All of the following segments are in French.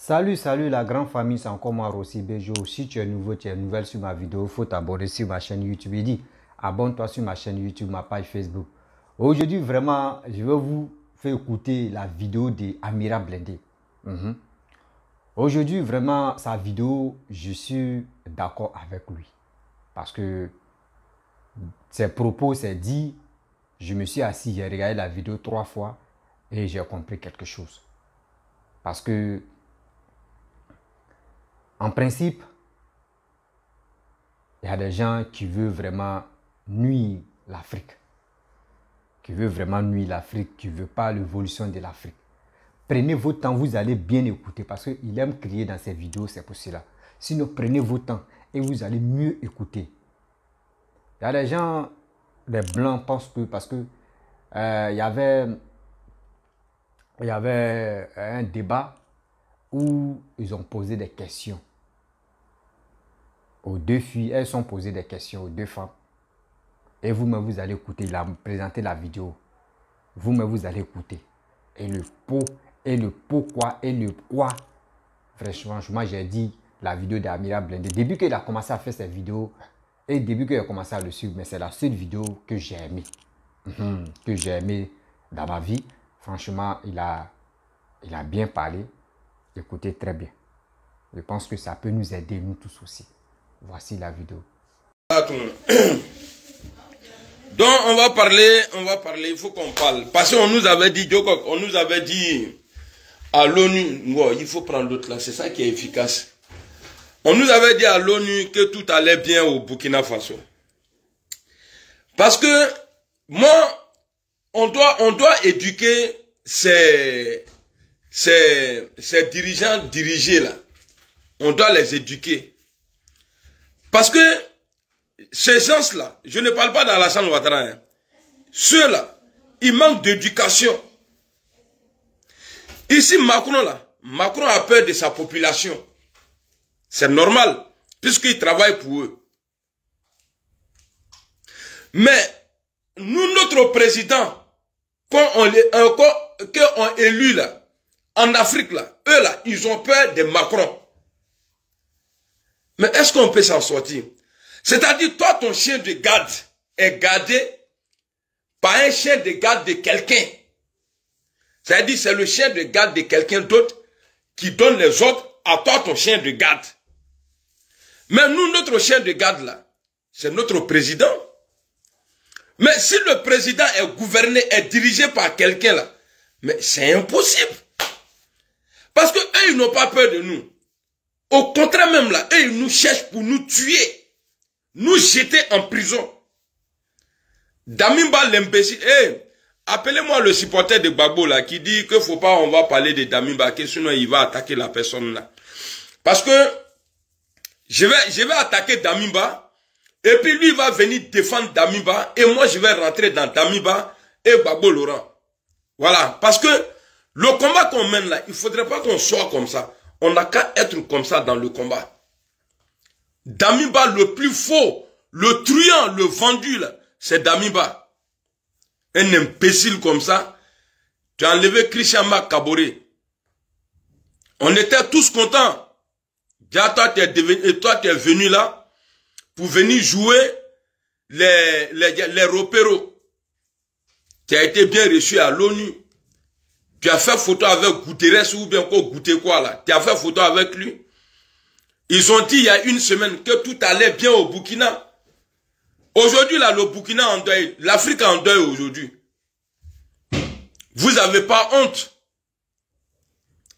Salut la grande famille, c'est encore moi Rossi Bejo. Si tu es nouveau, tu es nouvelle sur ma vidéo, il faut t'abonner sur ma chaîne YouTube. Il dit, abonne-toi sur ma chaîne YouTube, ma page Facebook. Aujourd'hui, vraiment, je vais vous faire écouter la vidéo d'Amira Blindé. Aujourd'hui, vraiment, sa vidéo, je suis d'accord avec lui. Parce que ses propos, c'est dit, je me suis assis, j'ai regardé la vidéo 3 fois et j'ai compris quelque chose. Parce que en principe, il y a des gens qui veulent vraiment nuire l'Afrique. Qui veulent vraiment nuire l'Afrique, qui ne veulent pas l'évolution de l'Afrique. Prenez votre temps, vous allez bien écouter parce qu'il aime crier dans ses vidéos, c'est pour cela. Sinon, prenez votre temps et vous allez mieux écouter. Il y a des gens, les blancs pensent que parce que il y avait un débat où ils ont posé des questions aux deux filles. Elles sont posées des questions aux deux femmes. Et vous-même, vous allez écouter. Il a présenté la vidéo. Vous-même, vous allez écouter. Et le pourquoi et le quoi. Franchement, moi, j'ai dit la vidéo d'Amira Blindé. Depuis qu'il a commencé à faire cette vidéo, et depuis qu'il a commencé à le suivre, mais c'est la seule vidéo que j'ai aimée. Que j'ai aimée dans ma vie. Franchement, il a bien parlé. Écoutez très bien. Je pense que ça peut nous aider, nous tous aussi. Voici la vidéo. Donc on va parler, il faut qu'on parle. Parce qu'on nous avait dit, on nous avait dit à l'ONU, il faut prendre l'autre là, c'est ça qui est efficace. On nous avait dit à l'ONU que tout allait bien au Burkina Faso. Parce que, moi, on doit éduquer ces dirigeants dirigés là. On doit les éduquer. Parce que ces gens-là, je ne parle pas d'Alassane Ouattara, hein. Ceux-là, ils manquent d'éducation. Ici, Macron a peur de sa population. C'est normal, puisqu'il travaille pour eux. Mais, nous, notre président, quand on élu là, en Afrique là, eux là, ils ont peur de Macron. Mais est-ce qu'on peut s'en sortir? C'est-à-dire, toi, ton chien de garde est gardé par un chien de garde de quelqu'un. C'est-à-dire, c'est le chien de garde de quelqu'un d'autre qui donne les ordres à toi, ton chien de garde. Mais nous, notre chien de garde là, c'est notre président. Mais si le président est gouverné, est dirigé par quelqu'un là, mais c'est impossible. Parce que eux, ils n'ont pas peur de nous. Au contraire même là, eux, ils nous cherchent pour nous tuer. Nous jeter en prison. Damimba l'imbécile. Appelez-moi le supporter de Gbagbo là, qui dit que faut pas, on va parler de Damimba, que sinon il va attaquer la personne là. Parce que je vais attaquer Damimba, et puis lui va venir défendre Damimba, et moi je vais rentrer dans Damimba et Gbagbo Laurent. Voilà. Parce que le combat qu'on mène là, il faudrait pas qu'on soit comme ça. On n'a qu'à être comme ça dans le combat. Damimba le plus faux, le truand, le vendu là, c'est Damimba. Un imbécile comme ça. Tu as enlevé Christian Kaboré. On était tous contents. Toi, tu es venu là pour venir jouer les repéros. Tu as été bien reçu à l'ONU. Tu as fait photo avec Guterres ou bien quoi, quoi là. Tu as fait photo avec lui. Ils ont dit il y a une semaine que tout allait bien au Burkina. Aujourd'hui là, le Burkina en deuil. L'Afrique en deuil aujourd'hui. Vous n'avez pas honte.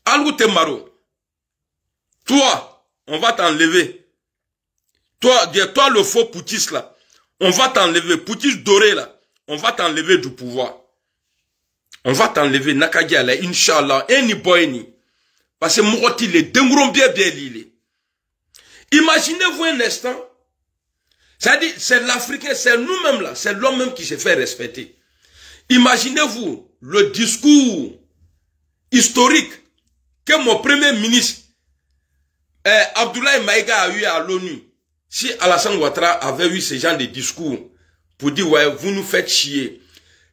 Alou Temaro. Toi, on va t'enlever. Toi le faux Poutis là. On va t'enlever. Poutis doré là. On va t'enlever du pouvoir. On va t'enlever Nakagia là, Inch'Allah, eni boyni. Parce que Mouroti les dengron bien l'île. Imaginez-vous un instant. C'est-à-dire, c'est l'Africain, c'est nous-mêmes là, c'est l'homme même qui se fait respecter. Imaginez-vous le discours historique que mon premier ministre, Abdoulaye Maïga, a eu à l'ONU. Si Alassane Ouattara avait eu ce genre de discours pour dire, ouais, vous nous faites chier.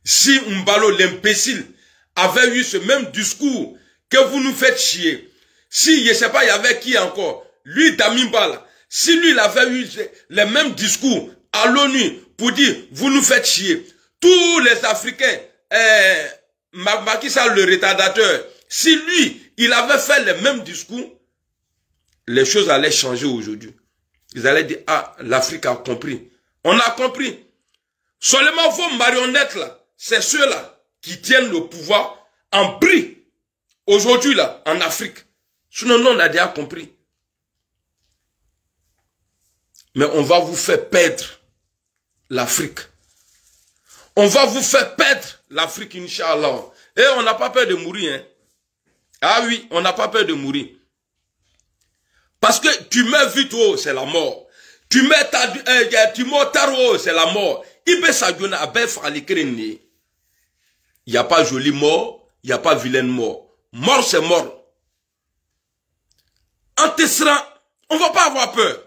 Si Mbalo, l'imbécile, avait eu ce même discours que vous nous faites chier, Si, je ne sais pas, il y avait qui encore? Lui, Damimba, là. Si lui, il avait eu les mêmes discours à l'ONU pour dire, vous nous faites chier. Tous les Africains, Macky Sall, le retardateur, si lui, il avait fait les mêmes discours, les choses allaient changer aujourd'hui. Ils allaient dire, ah, l'Afrique a compris. On a compris. Seulement vos marionnettes, là, c'est ceux-là qui tiennent le pouvoir en bris. Aujourd'hui, là, en Afrique. Sinon, nous, on a déjà compris. Mais on va vous faire perdre l'Afrique. On va vous faire perdre l'Afrique, Inch'Allah. Et on n'a pas peur de mourir. Hein. Ah oui, on n'a pas peur de mourir. Parce que tu meurs vite, oh, c'est la mort. Tu meurs tard, oh, c'est la mort. Il n'y a pas jolie mort, il n'y a pas vilaine mort. Mort, c'est mort. On ne va pas avoir peur.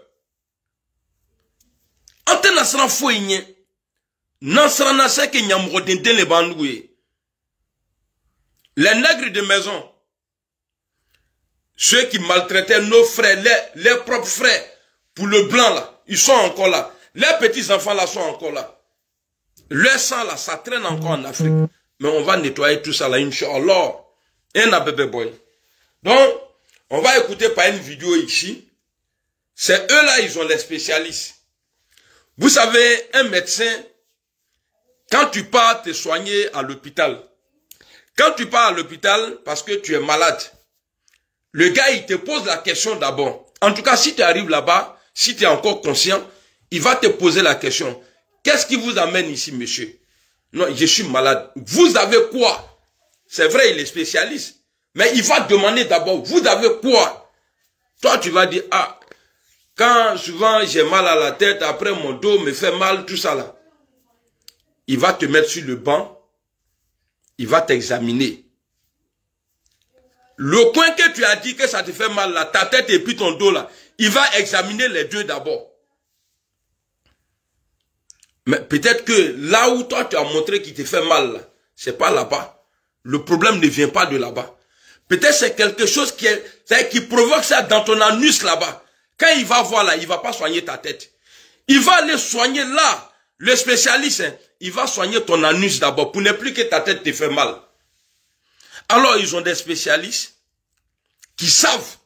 On te nasra foyne. Nasra nasa ke nyamrodende le bandoué. Les nègres de maison. Ceux qui maltraitaient nos frères, les propres frères, pour le blanc là, ils sont encore là. Les petits enfants là sont encore là. Le sang là, ça traîne encore en Afrique. Mais on va nettoyer tout ça là, Inch'Allah. Et na bébé boy. Donc, on va écouter par une vidéo ici. C'est eux là, ils ont les spécialistes. Vous savez, un médecin, quand tu pars te soigner à l'hôpital, quand tu pars à l'hôpital parce que tu es malade, le gars, il te pose la question d'abord. En tout cas, si tu arrives là-bas, si tu es encore conscient, il va te poser la question. Qu'est-ce qui vous amène ici, monsieur? Non, je suis malade. Vous avez quoi? C'est vrai, il est spécialiste. Mais il va demander d'abord, vous avez quoi? Toi, tu vas dire, ah, quand souvent j'ai mal à la tête, après mon dos me fait mal, tout ça là. Il va te mettre sur le banc. Il va t'examiner. Le coin que tu as dit que ça te fait mal là, ta tête et puis ton dos là, il va examiner les deux d'abord. Mais peut-être que là où toi tu as montré qu'il te fait mal là, c'est pas là-bas. Le problème ne vient pas de là-bas. Peut-être c'est quelque chose qui provoque ça dans ton anus là-bas. Quand il va voir là, il va pas soigner ta tête. Il va aller soigner là, le spécialiste, hein, il va soigner ton anus d'abord pour ne plus que ta tête te fait mal. Alors, ils ont des spécialistes qui savent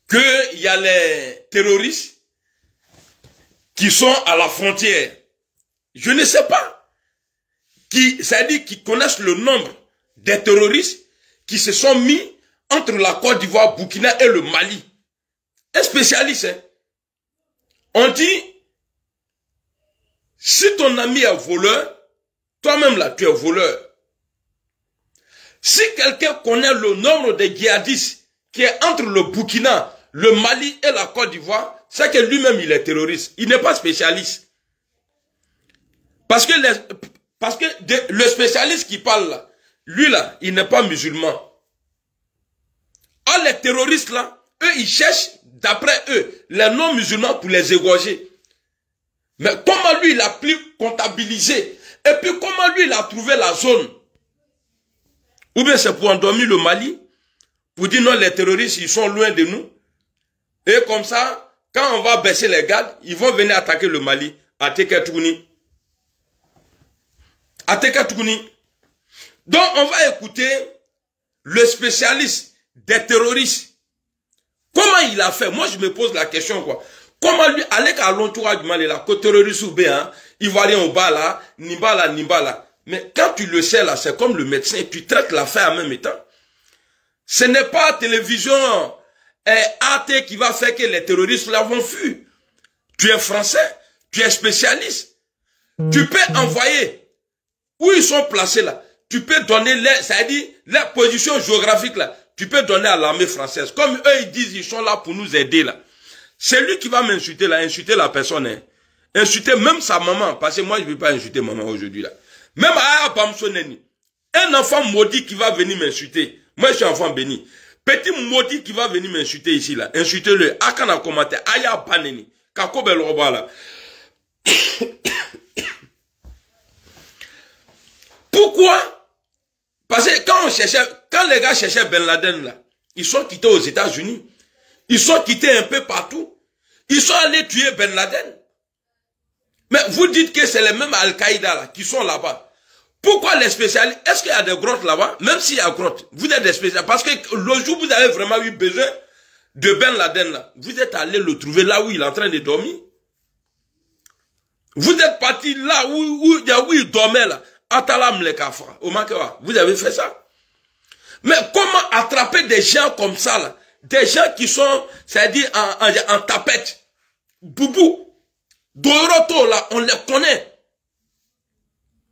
qu'il y a les terroristes qui sont à la frontière. Je ne sais pas. C'est-à-dire qu'ils connaissent le nombre des terroristes qui se sont mis entre la Côte d'Ivoire, Burkina et le Mali. Un spécialiste. Hein. On dit, si ton ami est voleur, toi-même là, tu es voleur. Si quelqu'un connaît le nombre de djihadistes qui est entre le Burkina, le Mali et la Côte d'Ivoire, c'est que lui-même il est terroriste. Il n'est pas spécialiste. Parce que le spécialiste qui parle là, lui là, il n'est pas musulman. Or les terroristes là, eux ils cherchent d'après eux les non-musulmans pour les égorger. Mais comment lui il a pu comptabiliser? Et puis comment lui il a trouvé la zone? Ou bien c'est pour endormir le Mali, pour dire non, les terroristes, ils sont loin de nous. Et comme ça, quand on va baisser les gardes, ils vont venir attaquer le Mali, à Tekatouni. À Tekatouni. Donc, on va écouter le spécialiste des terroristes. Comment il a fait? Moi, je me pose la question, quoi. Comment lui, avec à l'entourage du Mali, là, que terroriste ou bien, Ivoirien au bas là, Nimba là. Mais quand tu le sais là, c'est comme le médecin, tu traites l'affaire en même temps. Ce n'est pas télévision AT qui va faire que les terroristes là vont fuir. Tu es français, tu es spécialiste. Tu peux envoyer où ils sont placés là. Tu peux donner c'est-à-dire les positions géographiques là. Tu peux donner à l'armée française. Comme eux ils disent, ils sont là pour nous aider là. C'est lui qui va m'insulter là, insulter la personne. Hein. Insulter même sa maman. Parce que moi je ne vais pas insulter maman aujourd'hui là. Même à Bamsoneni, un enfant maudit qui va venir m'insulter. Moi, je suis enfant béni. Petit maudit qui va venir m'insulter ici, là. Insultez-le. Akana commentaire. Aya baneni. Kako bel roba, là. Pourquoi? Parce que quand les gars cherchaient Ben Laden, là, Ils sont quittés aux États-Unis. Ils sont quittés un peu partout. Ils sont allés tuer Ben Laden. Mais vous dites que c'est les mêmes Al-Qaïda qui sont là-bas. Pourquoi les spécialistes? Est-ce qu'il y a des grottes là-bas? Même s'il y a grottes, vous êtes des spécialistes. Parce que le jour où vous avez vraiment eu besoin de Ben Laden, là, vous êtes allé le trouver là où il est en train de dormir. Vous êtes parti là où il dormait là. Atalam le Kafra, au Makawa. Vous avez fait ça. Mais comment attraper des gens comme ça là? Des gens qui sont, c'est-à-dire en tapette. Boubou. Doroto là, on les connaît.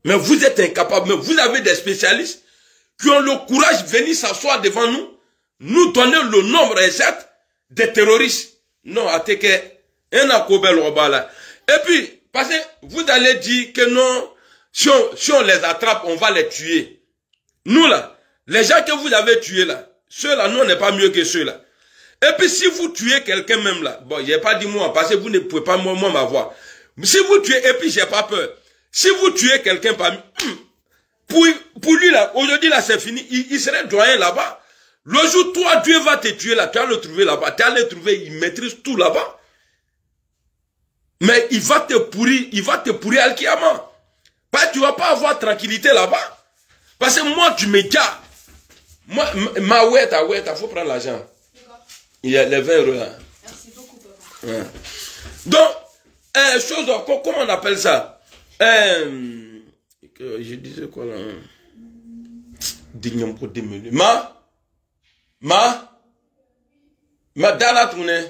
Mais vous êtes incapables. Mais vous avez des spécialistes qui ont le courage de venir s'asseoir devant nous, nous donner le nombre exact des terroristes. Non, Ateke, un akobel là. Et puis, parce que vous allez dire que non, si on les attrape, on va les tuer. Nous là, les gens que vous avez tués là, ceux-là, nous on n'est pas mieux que ceux-là. Et puis si vous tuez quelqu'un même là, bon, j'ai pas dit moi, parce que vous ne pouvez pas moi m'avoir. Si vous tuez, et puis j'ai pas peur. Si vous tuez quelqu'un parmi, pour lui là, aujourd'hui là c'est fini, il serait doyen là-bas. Le jour toi Dieu va te tuer là, tu vas le trouver là-bas, tu vas le trouver, il maîtrise tout là-bas. Mais il va te pourrir Al-Kiyama. Tu vas pas avoir tranquillité là-bas. Parce que moi tu me gardes. Moi, ma ouetta, faut prendre l'argent. Il y a les 20 euros là. Merci beaucoup, papa. Ouais. Donc, comment on appelle ça? Je disais quoi là? Digne pour démêler. Ma, dans la tournée.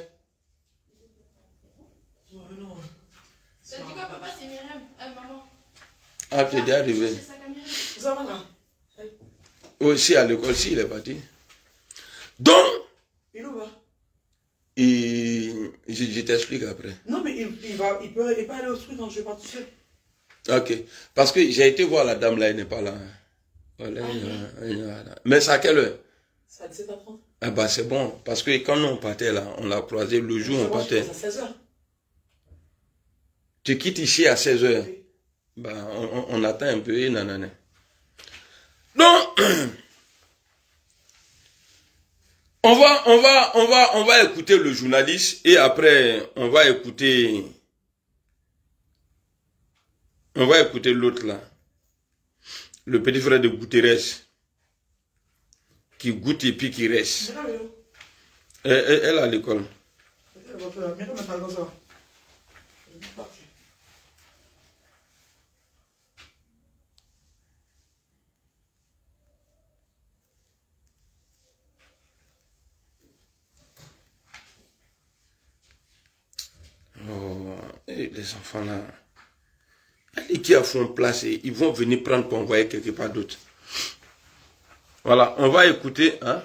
Ça dit quoi, papa? C'est Myriam. Maman. Ah, tu es déjà arrivé. Aussi à l'école, si il est parti. Donc, je t'explique après. Non, mais il peut pas aller au truc quand je vais pas tout seul. Ok. Parce que j'ai été voir la dame là, elle n'est pas là. Mais c'est à quelle heure? C'est à 17h30. Ah bah c'est bon. Parce que quand on partait là, on l'a croisé le jour où on partait. À 16h. Tu quittes ici à 16h. Oui. Bah, on attend un peu et nanana. Donc, on va écouter le journaliste et après, on va écouter l'autre là. Le petit frère de Guterres. Qui goûte et puis qui reste. Elle est à l'école. Oh, et les enfants là. Allez qui a fond place et ils vont venir prendre pour envoyer quelque part d'autre. Voilà, on va écouter, hein?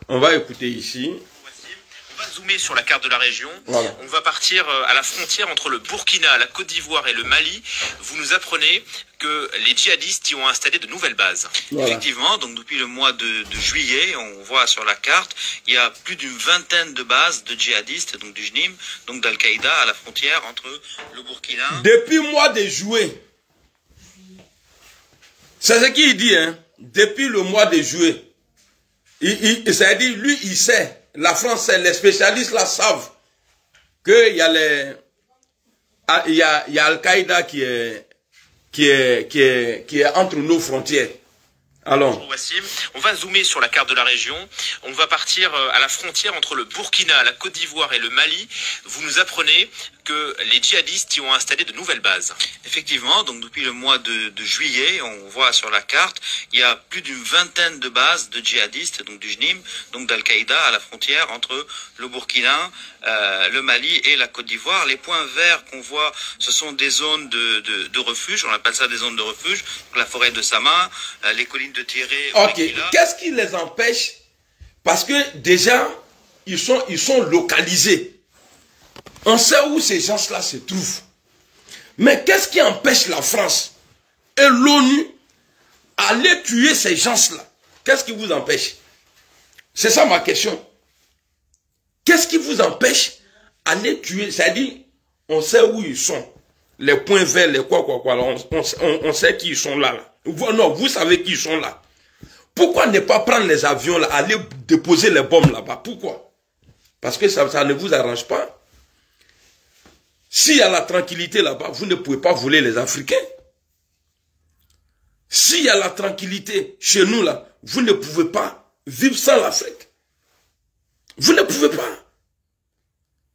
On va écouter ici. On va zoomer sur la carte de la région. Voilà. On va partir à la frontière entre le Burkina, la Côte d'Ivoire et le Mali. Vous nous apprenez que les djihadistes y ont installé de nouvelles bases. Voilà. Effectivement, donc depuis le mois de juillet, on voit sur la carte, il y a plus d'une vingtaine de bases de djihadistes, donc du JNIM, donc d'Al-Qaïda à la frontière entre le Burkina. Depuis le mois de juillet. C'est ce qu'il dit, hein? Depuis le mois de juillet. C'est-à-dire, lui, il sait. La France, les spécialistes là savent qu'il y a Al-Qaïda qui est entre nos frontières. Alors. On va zoomer sur la carte de la région. On va partir à la frontière entre le Burkina, la Côte d'Ivoire et le Mali. Vous nous apprenez que les djihadistes y ont installé de nouvelles bases. Effectivement, donc depuis le mois de juillet, on voit sur la carte, il y a plus d'une vingtaine de bases de djihadistes, donc du JNIM, donc d'Al-Qaïda à la frontière entre le Burkina, le Mali et la Côte d'Ivoire. Les points verts qu'on voit, ce sont des zones de refuge, on appelle ça des zones de refuge, donc la forêt de Sama, les collines de Tiré. Ok, qu'est-ce qui les empêche? Parce que déjà, ils sont localisés. On sait où ces gens-là se trouvent. Mais qu'est-ce qui empêche la France et l'ONU d'aller tuer ces gens-là? Qu'est-ce qui vous empêche? C'est ça ma question. Qu'est-ce qui vous empêche d'aller tuer? C'est-à-dire, on sait où ils sont. Les points verts, les quoi. On sait qui ils sont là. Non, vous savez qui ils sont là. Pourquoi ne pas prendre les avions là, aller déposer les bombes là-bas? Pourquoi? Parce que ça ne vous arrange pas. S'il y a la tranquillité là-bas, vous ne pouvez pas voler les Africains. S'il y a la tranquillité chez nous là, vous ne pouvez pas vivre sans l'Afrique. Vous ne pouvez pas.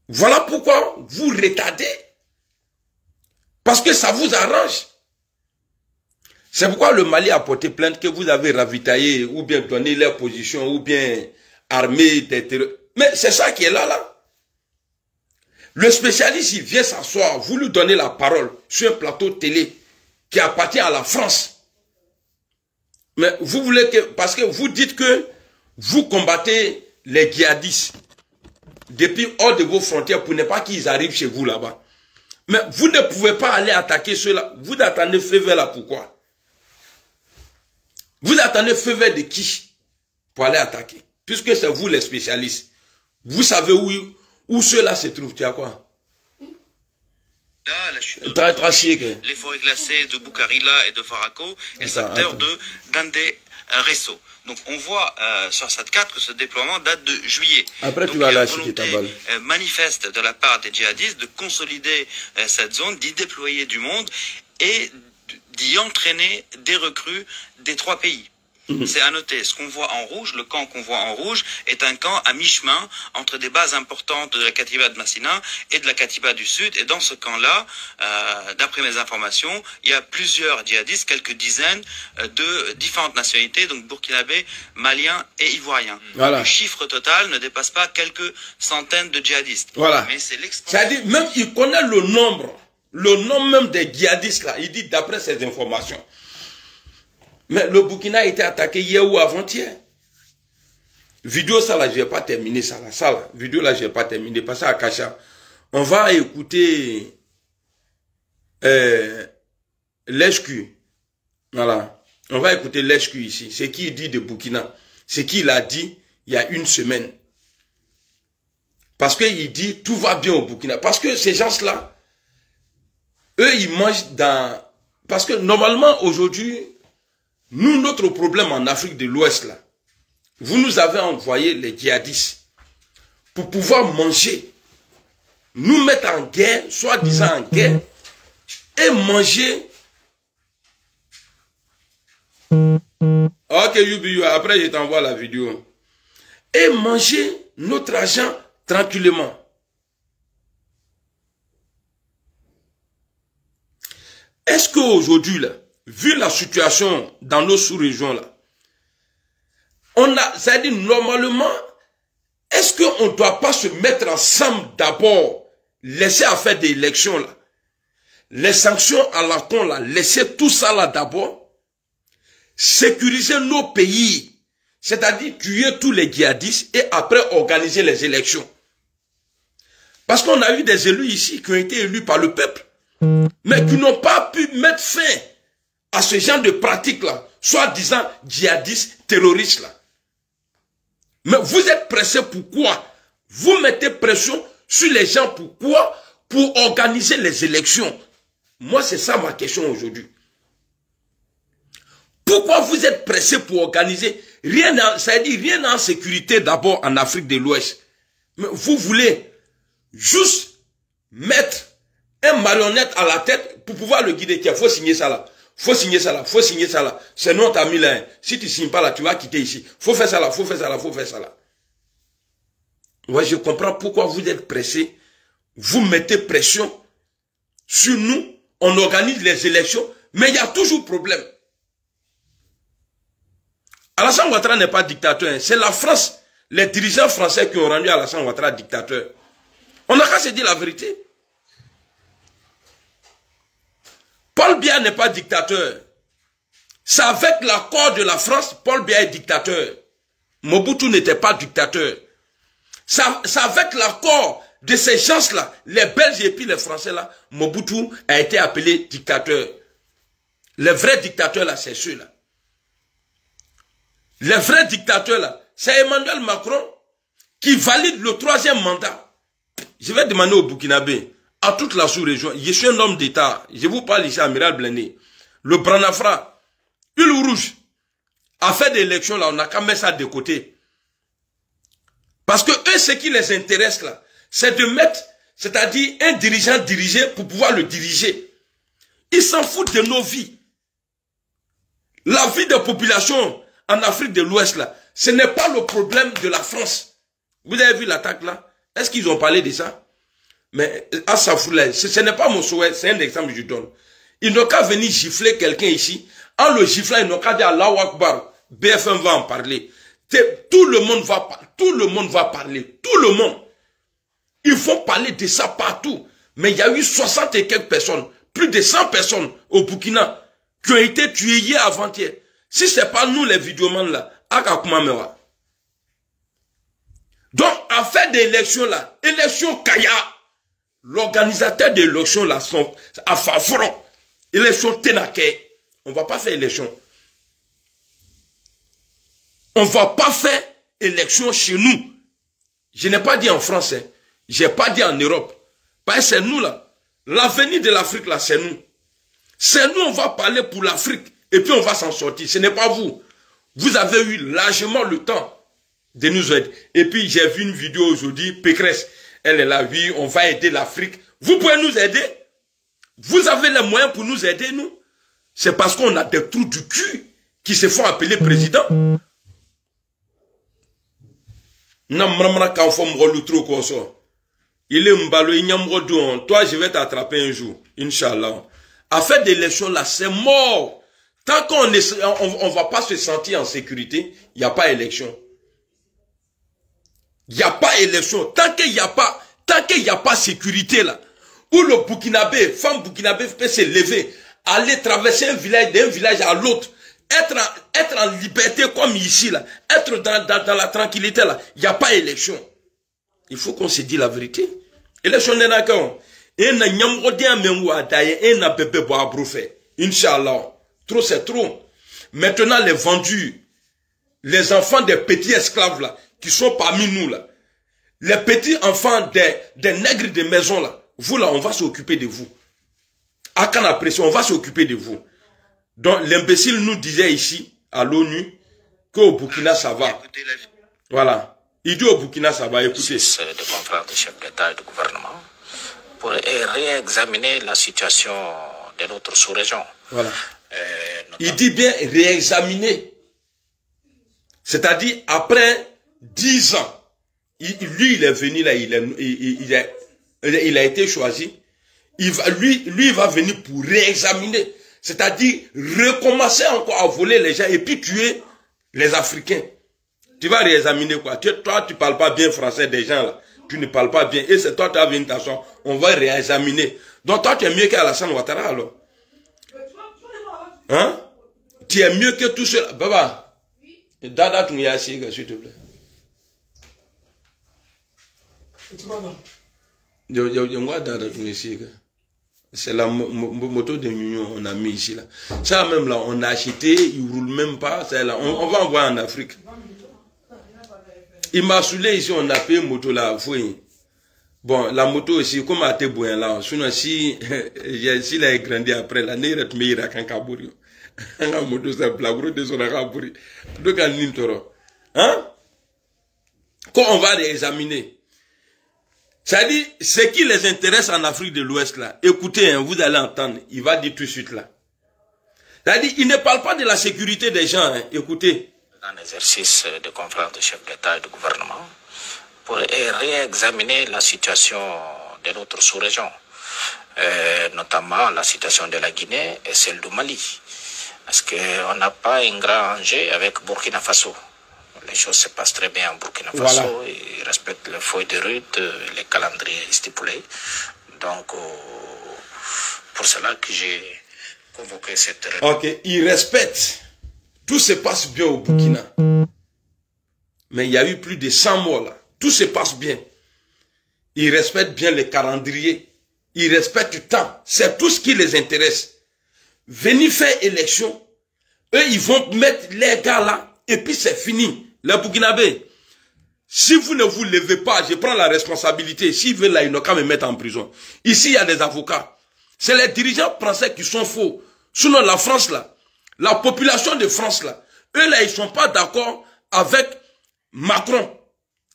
Voilà pourquoi vous retardez. Parce que ça vous arrange. C'est pourquoi le Mali a porté plainte que vous avez ravitaillé ou bien donné leur position ou bien armé des terroristes. Mais c'est ça qui est là. Le spécialiste, il vient s'asseoir, vous lui donnez la parole sur un plateau télé qui appartient à la France. Mais vous voulez que, parce que vous dites que vous combattez les djihadistes depuis hors de vos frontières pour ne pas qu'ils arrivent chez vous là-bas. Mais vous ne pouvez pas aller attaquer ceux-là. Vous attendez feu vert là, pourquoi? Vous attendez feu vert de qui pour aller attaquer? Puisque c'est vous les spécialistes. Vous savez où ceux-là se trouvent, tu as quoi? Là, la chute de les forêts glacées de Bukarila et de Farako et le secteur de Dande Resso. Donc on voit sur cette carte que ce déploiement date de juillet. Après, donc, tu vas la volonté manifeste de la part des djihadistes de consolider cette zone, d'y déployer du monde et d'y entraîner des recrues des 3 pays. C'est à noter, ce qu'on voit en rouge, le camp qu'on voit en rouge, est un camp à mi-chemin entre des bases importantes de la Katiba de Massina et de la Katiba du Sud. Et dans ce camp-là, d'après mes informations, il y a plusieurs djihadistes, quelques dizaines de différentes nationalités, donc burkinabés, maliens et ivoiriens. Voilà. Le chiffre total ne dépasse pas quelques centaines de djihadistes. Voilà. Mais c'est c'est-à-dire, même il connaît le nom même des djihadistes là, il dit d'après ces informations. Mais le Burkina a été attaqué hier ou avant-hier. Vidéo ça là, je vais pas terminer ça là. Vidéo là, je vais pas terminer. Parce à Kacha, on va écouter l'HQ. Voilà. On va écouter l'HQ ici. C'est qui il dit de Burkina. C'est qui il a dit il y a une semaine. Parce qu'il dit tout va bien au Burkina. Parce que ces gens-là, eux, ils mangent dans... Parce que normalement, aujourd'hui, nous, notre problème en Afrique de l'Ouest, là, vous nous avez envoyé les djihadistes pour pouvoir manger, nous mettre en guerre, soi-disant en guerre, et manger. Ok, Yubi, après je t'envoie la vidéo. Et manger notre argent tranquillement. Est-ce qu'aujourd'hui, là, vu la situation dans nos sous-régions là, c'est-à-dire normalement, est-ce qu'on ne doit pas se mettre ensemble d'abord, laisser à faire des élections là, les sanctions à la con là, laisser tout ça là d'abord, sécuriser nos pays, c'est-à-dire tuer tous les djihadistes et après organiser les élections. Parce qu'on a eu des élus ici qui ont été élus par le peuple, mais qui n'ont pas pu mettre fin à ce genre de pratiques-là, soi-disant djihadistes, terroristes là. Mais vous êtes pressés pourquoi? Vous mettez pression sur les gens pourquoi? Pour organiser les élections. Moi, c'est ça ma question aujourd'hui. Pourquoi vous êtes pressés pour organiser? C'est-à-dire rien en sécurité d'abord en Afrique de l'Ouest. Mais vous voulez juste mettre un marionnette à la tête pour pouvoir le guider. Il faut signer ça là. Faut signer ça là, faut signer ça là. Sinon, t'as mis là. Si tu signes pas là, tu vas quitter ici. Faut faire ça là, faut faire ça là, faut faire ça là. Ouais, je comprends pourquoi vous êtes pressés. Vous mettez pression sur nous. On organise les élections, mais il y a toujours problème. Alassane Ouattara n'est pas dictateur. Hein. C'est la France, les dirigeants français qui ont rendu Alassane Ouattara dictateur. On n'a qu'à se dire la vérité. Paul Biya n'est pas dictateur. C'est avec l'accord de la France, Paul Biya est dictateur. Mobutu n'était pas dictateur. C'est avec l'accord de ces gens-là, les Belges et puis les Français là, Mobutu a été appelé dictateur. Les vrais dictateurs là, c'est ceux-là. Les vrais dictateurs là, c'est Emmanuel Macron qui valide le 3e mandat. Je vais demander au Burkinabé, à toute la sous-région, je suis un homme d'État, je vous parle ici, Amiral Blendé, le Branafra, Huile Rouge, Affaire d'élection, là, on n'a qu'à mettre ça de côté. Parce que eux, ce qui les intéresse, là, c'est de mettre, c'est-à-dire un dirigeant dirigé pour pouvoir le diriger. Ils s'en foutent de nos vies. La vie des populations en Afrique de l'Ouest, là, ce n'est pas le problème de la France. Vous avez vu l'attaque, là? Est-ce qu'ils ont parlé de ça? Mais, à Safoulay, ce n'est pas mon souhait, c'est un exemple que je donne. Ils n'ont qu'à venir gifler quelqu'un ici. En le giflant, ils n'ont qu'à dire Allahu Akbar. BFM va en parler. Tout le monde va parler. Tout le monde va parler. Tout le monde. Ils vont parler de ça partout. Mais il y a eu 60 et quelques personnes, plus de 100 personnes au Burkina qui ont été tuées hier avant-hier. Si ce n'est pas nous les vidéomans là, Akakuma Mewa. Donc, affaire d'élection là, élection Kaya, l'organisateur de l'élection là sont à Fafron. Élection Tenake. On ne va pas faire élection. On ne va pas faire élection chez nous. Je n'ai pas dit en français. Je n'ai pas dit en Europe. Parce que c'est nous là. L'avenir de l'Afrique là, c'est nous. C'est nous, on va parler pour l'Afrique. Et puis on va s'en sortir. Ce n'est pas vous. Vous avez eu largement le temps de nous aider. Et puis j'ai vu une vidéo aujourd'hui. Pécresse, elle est là. Oui, on va aider l'Afrique. Vous pouvez nous aider? Vous avez les moyens pour nous aider, nous? C'est parce qu'on a des trous du cul qui se font appeler président. Il est mbalo, il y toi je vais t'attraper un jour, Inch'Allah. Affaire d'élection là, c'est mort. Tant qu'on on va pas se sentir en sécurité, il n'y a pas élection. Il n'y a pas élection. Tant qu'il n'y a pas sécurité là, où le Burkinabé, femme Burkinabé peut se lever, aller traverser un village d'un village à l'autre, être en liberté comme ici là, être dans la tranquillité là, il n'y a pas élection. Il faut qu'on se dise la vérité. Élection n'est pas qu'un. Et na nyamrodien menwa daye et na bébé boa broufé. Inch'Allah. Trop c'est trop. Maintenant les vendus, les enfants des petits esclaves là, qui sont parmi nous là, les petits enfants des nègres de maison là, vous là, on va s'occuper de vous. À quand la pression, on va s'occuper de vous. Donc l'imbécile nous disait ici, à l'ONU, qu'au Burkina ça va. Voilà. Il dit au Burkina ça va, écoutez. De confrères de chefs d'État et de gouvernement pour réexaminer la situation de notre sous-région. Voilà. Il dit bien réexaminer. C'est-à-dire après 10 ans, lui il est venu là, il a été choisi. Lui il va venir pour réexaminer. C'est-à-dire recommencer encore à voler les gens et puis tuer les Africains. Tu vas réexaminer quoi? Toi, tu ne parles pas bien français des gens là. Tu ne parles pas bien. Et c'est toi qui as venu t'asseoir. On va réexaminer. Donc toi, tu es mieux qu'Alassane Ouattara alors. Hein? Tu es mieux que tout cela. Baba. Dada Touniasi, s'il te plaît. C'est la moto de Union on a mis ici là. Ça même là, on a acheté, il ne roule même pas. Là, on va envoyer en Afrique. Il m'a saoulé ici, on a payé une moto là. Bon, la moto aussi, comme a été bouillant là. Sinon, si il a grandi après, la n'est pas meilleure qu'un kabourio. La moto, c'est la gros de son kabourio. Donc, un nintoro. Hein? Quand on va réexaminer. Ça dit, ce qui les intéresse en Afrique de l'Ouest là, écoutez, hein, vous allez entendre, il va dire tout de suite là. Ça dit, il ne parle pas de la sécurité des gens, hein, écoutez. Un exercice de conférence de chefs d'État et de gouvernement pour réexaminer la situation de notre sous-région, notamment la situation de la Guinée et celle du Mali. Parce qu'on n'a pas un grand enjeu avec Burkina Faso. Les choses se passent très bien en Burkina Faso. Voilà. Ils respectent les feuilles de route, les calendriers stipulés. Donc, pour cela que j'ai convoqué cette réunion. Ok, ils respectent. Tout se passe bien au Burkina. Mais il y a eu plus de 100 morts là. Tout se passe bien. Ils respectent bien les calendriers. Ils respectent le temps. C'est tout ce qui les intéresse. Venir faire élection. Eux, ils vont mettre les gars là. Et puis c'est fini. Les Burkinabés, si vous ne vous levez pas, je prends la responsabilité. S'ils veulent là, ils n'ont qu'à me mettre en prison. Ici, il y a des avocats. C'est les dirigeants français qui sont faux. Sinon, la France là, la population de France là, eux là, ils ne sont pas d'accord avec Macron.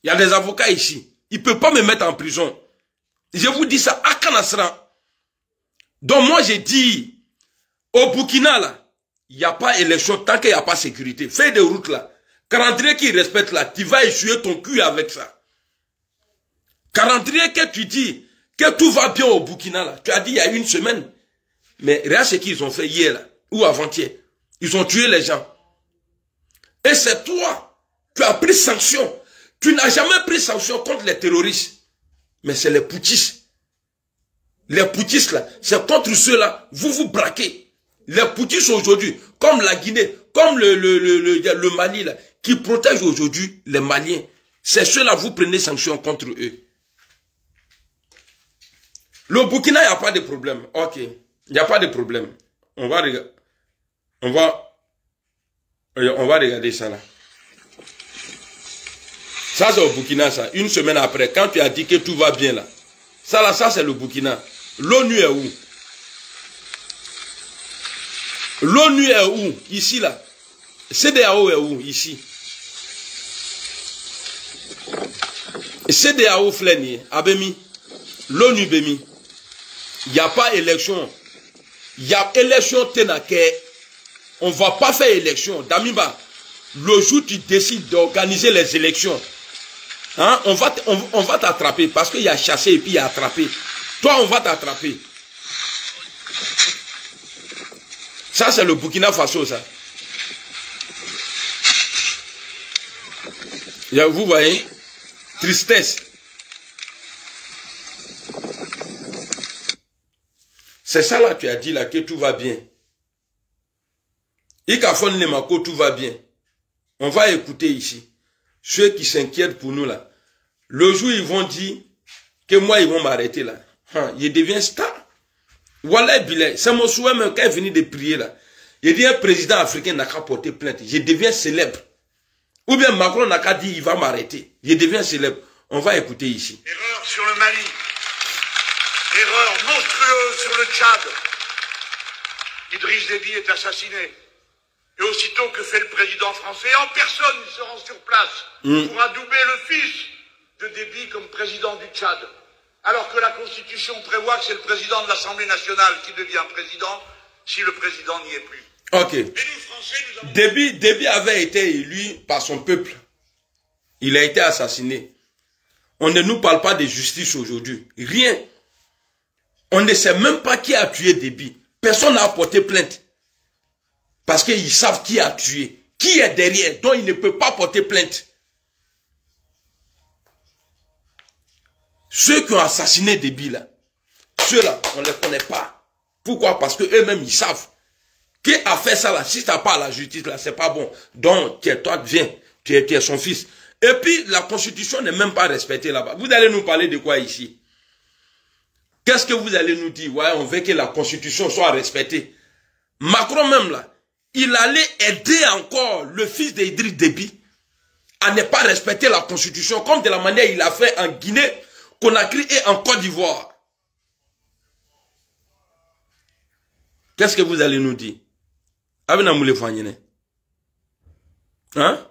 Il y a des avocats ici. Ils ne peuvent pas me mettre en prison. Je vous dis ça, à Kanasra. Donc moi, j'ai dit, au Burkina, là, il n'y a pas élection tant qu'il n'y a pas sécurité. Fais des routes là. Calendrier qui respecte là, tu vas essuyer ton cul avec ça. Calendrier que tu dis que tout va bien au Burkina là. Tu as dit il y a une semaine. Mais regarde ce qu'ils ont fait hier là, ou avant-hier. Ils ont tué les gens. Et c'est toi, tu as pris sanction. Tu n'as jamais pris sanction contre les terroristes. Mais c'est les putschistes. Les putschistes là, c'est contre ceux-là, vous vous braquez. Les putschistes aujourd'hui, comme la Guinée, comme le Mali là, qui protègent aujourd'hui les Maliens. C'est ceux-là, vous prenez sanction contre eux. Le Burkina, il n'y a pas de problème. Ok, il n'y a pas de problème. On va regarder ça là. Ça c'est au Burkina ça. Une semaine après, quand tu as dit que tout va bien là. Ça là, ça c'est le Burkina. L'ONU est où? L'ONU est où? Ici là. CEDEAO est où? Ici. CEDEAO Fleni, Abemi. L'ONU Bemi. Il n'y a pas élection. Il y a élection Tenake. On ne va pas faire élection. Damiba, le jour où tu décides d'organiser les élections, hein, on va t'attraper parce qu'il y a chassé et puis il y a attrapé. Toi, on va t'attraper. Ça, c'est le Burkina Faso, ça. Vous voyez? Tristesse. C'est ça là, tu as dit là que tout va bien. Ikafon Lemako, tout va bien. On va écouter ici. Ceux qui s'inquiètent pour nous là. Le jour ils vont dire que moi ils vont m'arrêter là. Il devient star. Voilà Bilay. C'est mon souhait même quand il est venu de prier là. Il dit un président africain n'a qu'à porter plainte. Je deviens célèbre. Ou bien Macron n'a qu'à dire il va m'arrêter. Je deviens célèbre. On va écouter ici. Erreur sur le Mali. Erreur monstrueuse sur le Tchad. Idriss Déby est assassiné. Et aussitôt que fait le président français, en personne il se rend sur place pour adouber le fils de Déby comme président du Tchad. Alors que la Constitution prévoit que c'est le président de l'Assemblée nationale qui devient président si le président n'y est plus. Ok. Et nous, Français, nous avons... Déby avait été élu par son peuple. Il a été assassiné. On ne nous parle pas de justice aujourd'hui. Rien. On ne sait même pas qui a tué Déby. Personne n'a porté plainte. Parce qu'ils savent qui a tué. Qui est derrière. Donc il ne peut pas porter plainte. Ceux qui ont assassiné Déby là. Ceux-là, on ne les connaît pas. Pourquoi? Parce que eux-mêmes, ils savent. Qui a fait ça là? Si tu n'as pas la justice là, c'est pas bon. Donc, toi, viens. Tu es son fils. Et puis, la constitution n'est même pas respectée là-bas. Vous allez nous parler de quoi ici? Qu'est-ce que vous allez nous dire? Ouais, on veut que la constitution soit respectée. Macron même là, il allait aider encore le fils d'Idriss Déby à ne pas respecter la constitution comme de la manière il a fait en Guinée, Conakry et en Côte d'Ivoire. Qu'est-ce que vous allez nous dire? Hein?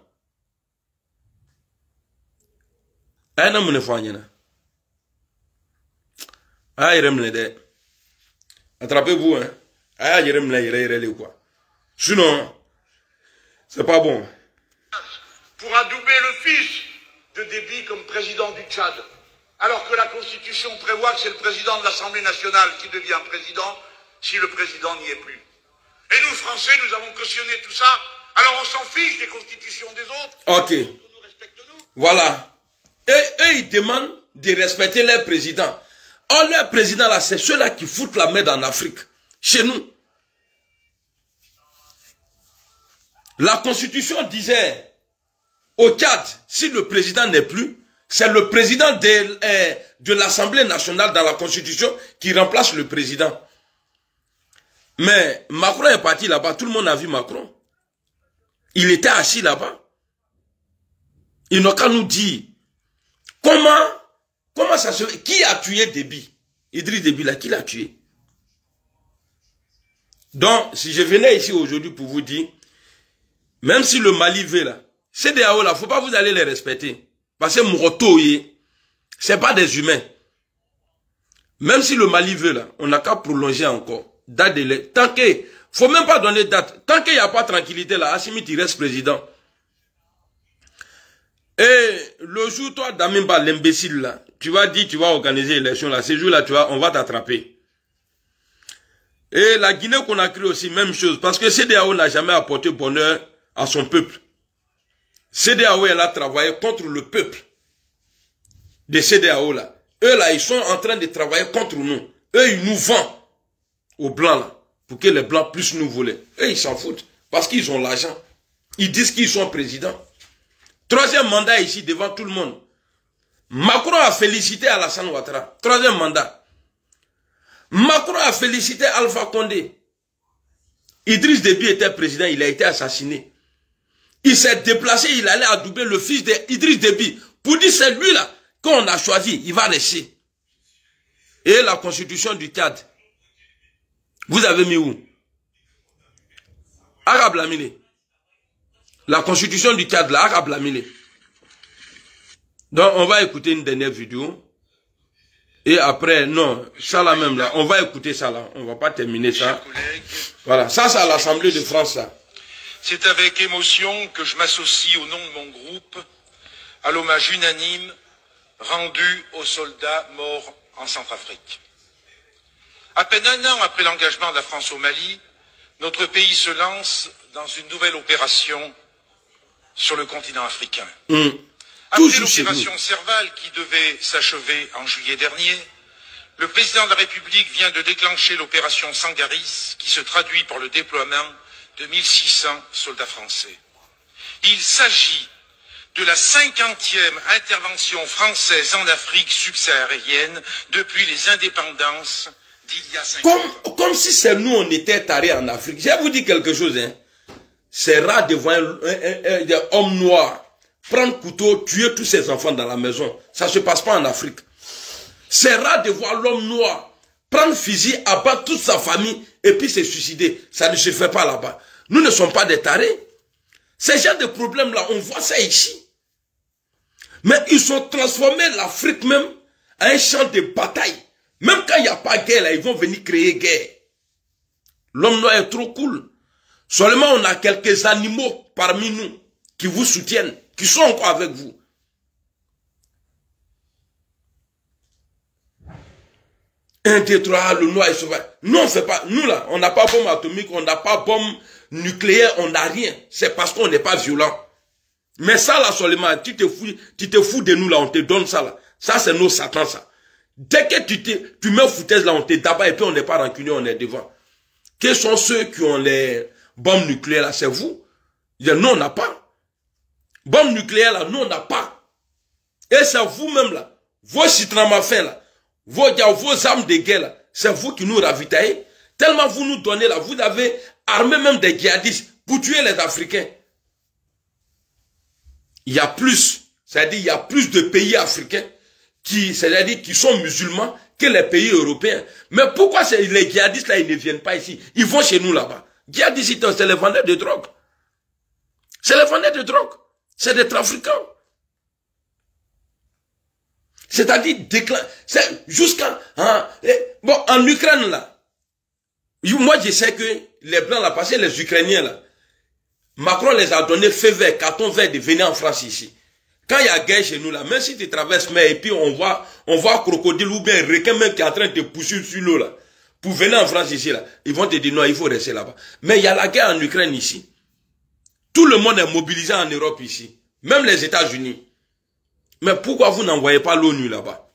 Attrapez-vous, hein? Sinon, c'est pas bon. Pour adouber le fils de Déby comme président du Tchad. Alors que la Constitution prévoit que c'est le président de l'Assemblée nationale qui devient président si le président n'y est plus. Et nous, Français, nous avons cautionné tout ça. Alors on s'en fiche des constitutions des autres. Ok. Nous respectons-nous. Voilà. Et eux, ils demandent de respecter leur président. Or, leur président, là, c'est ceux-là qui foutent la merde en Afrique. Chez nous. La Constitution disait, au Tchad, si le président n'est plus, c'est le président de l'Assemblée nationale dans la Constitution qui remplace le président. Mais Macron est parti là-bas, tout le monde a vu Macron. Il était assis là-bas. Il n'a qu'à nous dire comment ça se fait. Qui a tué Déby? Idriss Déby là, qui l'a tué? Donc, si je venais ici aujourd'hui pour vous dire, Même si le Mali veut là, CEDEAO là, faut pas vous aller les respecter. Parce que Mouroto, c'est pas des humains. Même si le Mali veut là, on n'a qu'à prolonger encore. Date de tant que, faut même pas donner date. Tant qu'il n'y a pas de tranquillité là, Assimi il reste président. Et le jour, toi, Damimba, l'imbécile là, tu vas dire, tu vas organiser l'élection là, ce jour là, on va t'attraper. Et la Guinée qu'on a créée aussi, même chose, parce que CEDEAO n'a jamais apporté bonheur à son peuple. CEDEAO, elle a travaillé contre le peuple de CEDEAO là. Eux là, ils sont en train de travailler contre nous. Eux, ils nous vendent aux Blancs là, pour que les Blancs puissent nous voler. Eux, ils s'en foutent, parce qu'ils ont l'argent. Ils disent qu'ils sont présidents. Troisième mandat ici, devant tout le monde. Macron a félicité Alassane Ouattara. Troisième mandat. Macron a félicité Alpha Condé. Idriss Déby était président, il a été assassiné. Il s'est déplacé, il allait adouber le fils d'Idriss Déby. Pour dire c'est lui là qu'on a choisi, il va rester. Et la constitution du Tchad, vous avez mis où? Arabe Lamine. La constitution du Tchad, là, Arabe Lamine. Donc on va écouter une dernière vidéo. Et après, non, ça là même là, on va écouter ça là, on va pas terminer ça. Voilà, ça c'est à l'Assemblée de France ça. C'est avec émotion que je m'associe au nom de mon groupe à l'hommage unanime rendu aux soldats morts en Centrafrique. À peine un an après l'engagement de la France au Mali, notre pays se lance dans une nouvelle opération sur le continent africain. Après l'opération Serval qui devait s'achever en juillet dernier, le président de la République vient de déclencher l'opération Sangaris qui se traduit par le déploiement de 1600 soldats français. Il s'agit de la 50e intervention française en Afrique subsaharienne depuis les indépendances d'il y a 5 ans. Comme si c'est nous on était tarés en Afrique. Je vais vous dire quelque chose. Hein. C'est rare de voir un homme noir prendre couteau, tuer tous ses enfants dans la maison. Ça ne se passe pas en Afrique. C'est rare de voir l'homme noir prendre fusil, abattre toute sa famille et puis se suicider. Ça ne se fait pas là-bas. Nous ne sommes pas des tarés. Ces genres de problèmes-là, on voit ça ici. Mais ils ont transformé l'Afrique même en un champ de bataille. Même quand il n'y a pas de guerre, là, ils vont venir créer guerre. L'homme noir est trop cool. Seulement, on a quelques animaux parmi nous qui vous soutiennent, qui sont encore avec vous. Un, deux, trois, le noir est sauvage. Nous, on fait pas. Nous, là, on n'a pas bombe atomique, on n'a pas bombe nucléaire, on n'a rien. C'est parce qu'on n'est pas violent. Mais ça, là, seulement, tu te fous de nous, là, on te donne ça, là. Ça, c'est nos satans, ça. Dès que tu mets foutaise, là, on te tabasse et puis on n'est pas rancunier, on est devant. Quels sont ceux qui ont les bombes nucléaires, là? C'est vous. Nous, on n'a pas. Bombes nucléaires, là, nous, on n'a pas. Et c'est vous-même, là. Vos citramafins, là. Vos armes de guerre, là. C'est vous qui nous ravitaillez. Tellement vous nous donnez, là. Vous avez armé même des djihadistes pour tuer les Africains. Il y a plus. C'est-à-dire, il y a plus de pays africains c'est-à-dire qui sont musulmans que les pays européens. Mais pourquoi les djihadistes là, ils ne viennent pas ici? Ils vont chez nous là-bas. Djihadistes, c'est les vendeurs de drogue. C'est les vendeurs de drogue. C'est des trafiquants. C'est-à-dire, jusqu'à... bon, en Ukraine là, moi je sais que les Blancs là, parce que les Ukrainiens là, Macron les a donné feu vert, carton vert de venir en France ici. Quand il y a guerre chez nous là, même si tu traverses mer et puis on voit crocodile ou bien requin même qui est en train de te pousser sur l'eau là, pour venir en France ici là, ils vont te dire non, il faut rester là-bas. Mais il y a la guerre en Ukraine ici. Tout le monde est mobilisé en Europe ici, même les États-Unis. Mais pourquoi vous n'envoyez pas l'ONU là-bas?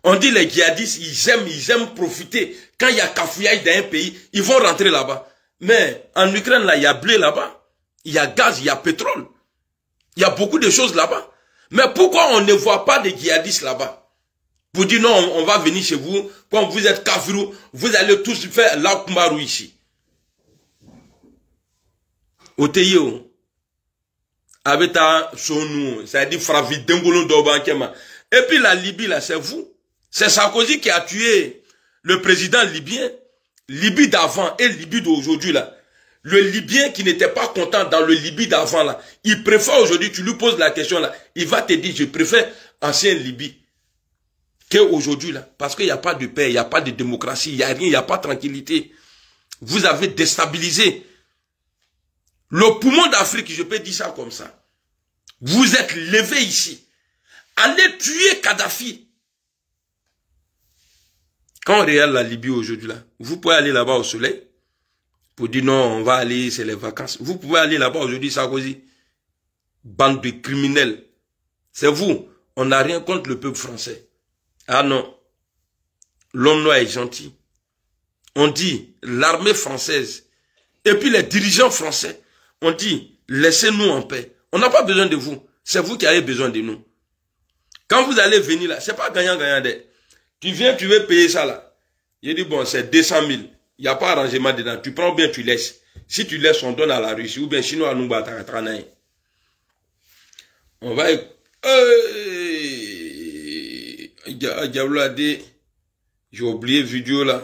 On dit les djihadistes, ils aiment profiter. Quand il y a cafouillage dans un pays, ils vont rentrer là-bas. Mais en Ukraine là, il y a blé là-bas, il y a gaz, il y a pétrole. Il y a beaucoup de choses là-bas. Mais pourquoi on ne voit pas de djihadistes là-bas? Pour dire non, on va venir chez vous, quand vous êtes kafirou, vous allez tous faire l'Akmaru ici. Oteyo. Abeta Sonou, c'est-à-dire Fravi Dengolo Dobankema. Et puis la Libye là, c'est vous. C'est Sarkozy qui a tué le président libyen. Libye d'avant et Libye d'aujourd'hui là. Le Libyen qui n'était pas content dans le Libye d'avant là, il préfère aujourd'hui, tu lui poses la question là, il va te dire je préfère ancienne Libye qu'aujourd'hui là. Parce qu'il n'y a pas de paix, il n'y a pas de démocratie, il n'y a rien, il n'y a pas de tranquillité. Vous avez déstabilisé le poumon d'Afrique, je peux dire ça comme ça. Vous êtes levé ici. Allez tuer Kadhafi. Quand on regarde la Libye aujourd'hui là, vous pouvez aller là-bas au soleil pour dire non, on va aller, c'est les vacances. Vous pouvez aller là-bas aujourd'hui, Sarkozy. Bande de criminels. C'est vous. On n'a rien contre le peuple français. Ah non. L'homme noir est gentil. On dit l'armée française et puis les dirigeants français, on dit laissez-nous en paix. On n'a pas besoin de vous. C'est vous qui avez besoin de nous. Quand vous allez venir là, c'est pas gagnant-gagnant. Tu viens, tu veux payer ça là. Il dit bon, c'est 200 000. Il n'y a pas arrangement dedans. Tu prends ou bien tu laisses. Si tu laisses, on donne à la Russie ou bien sinon à nous battre. On va... J'ai oublié vidéo là.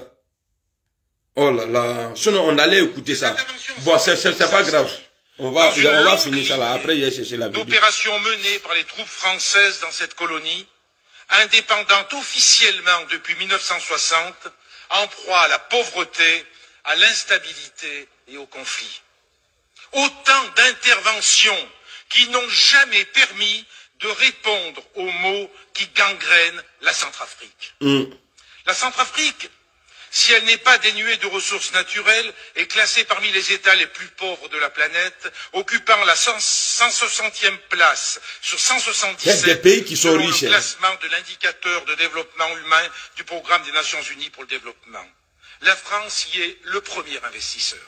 Oh là là. Sinon, on allait écouter ça. Bon, c'est pas grave. On va finir ça là. Après, il y a cherché la vidéo. L'opération menée par les troupes françaises dans cette colonie, indépendante officiellement depuis 1960, en proie à la pauvreté, à l'instabilité et au conflit. Autant d'interventions qui n'ont jamais permis de répondre aux maux qui gangrènent la Centrafrique. La Centrafrique, si elle n'est pas dénuée de ressources naturelles, est classée parmi les États les plus pauvres de la planète, occupant la 160e place sur 177 des pays qui sont riches, le classement de l'indicateur de développement humain du programme des Nations Unies pour le développement. La France y est le premier investisseur.